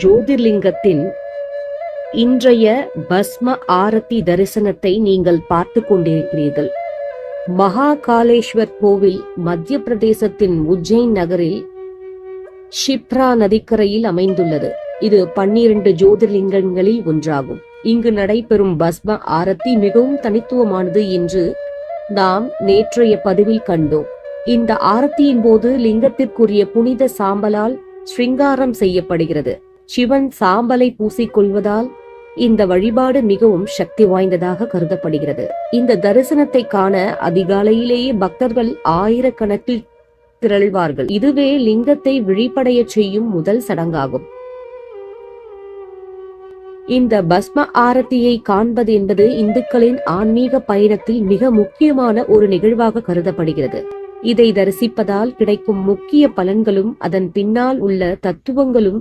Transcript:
ஜோதிர்லிங்கத்தின் இன்றைய பஸ்ம ஆரத்தி தரிசனத்தை நீங்கள் பார்த்து கொண்டிருக்கிறீர்கள். மகாகாலேஸ்வர் கோவில் மத்திய பிரதேசத்தின் உஜ்ஜைன் நகரில் ஷிப்ரா நதிக்கரையில் அமைந்துள்ளது. இது 12 ஜோதிர்லிங்கங்களில் ஒன்றாகும். இங்கு நடைபெறும் பஸ்ம ஆரத்தி மிகவும் தனித்துவமானது என்று நாம் நேற்றைய பதிவில் கண்டோம். இந்த ஆரத்தியின் போது லிங்கத்திற்குரிய புனித சாம்பலால் ஸ்ருங்காரம் செய்யப்படுகிறது. சிவன் சாம்பலை பூசிக்கொள்வதால் இந்த வழிபாடு மிகவும் சக்தி வாய்ந்ததாக கருதப்படுகிறது. இந்த தரிசனத்தை காண அதிகாலையிலேயே பக்தர்கள் ஆயிரக்கணக்கில் திரள்வார்கள். இதுவே லிங்கத்தை விழிப்படைய செய்யும் முதல் சடங்காகும். இந்த பஸ்ம ஆரத்தியை காண்பது என்பது இந்துக்களின் ஆன்மீக பயணத்தில் மிக முக்கியமான ஒரு நிகழ்வாக கருதப்படுகிறது. இதை தரிசிப்பதால் கிடைக்கும் முக்கிய பலன்களும் அதன் பின்னால் உள்ள தத்துவங்களும்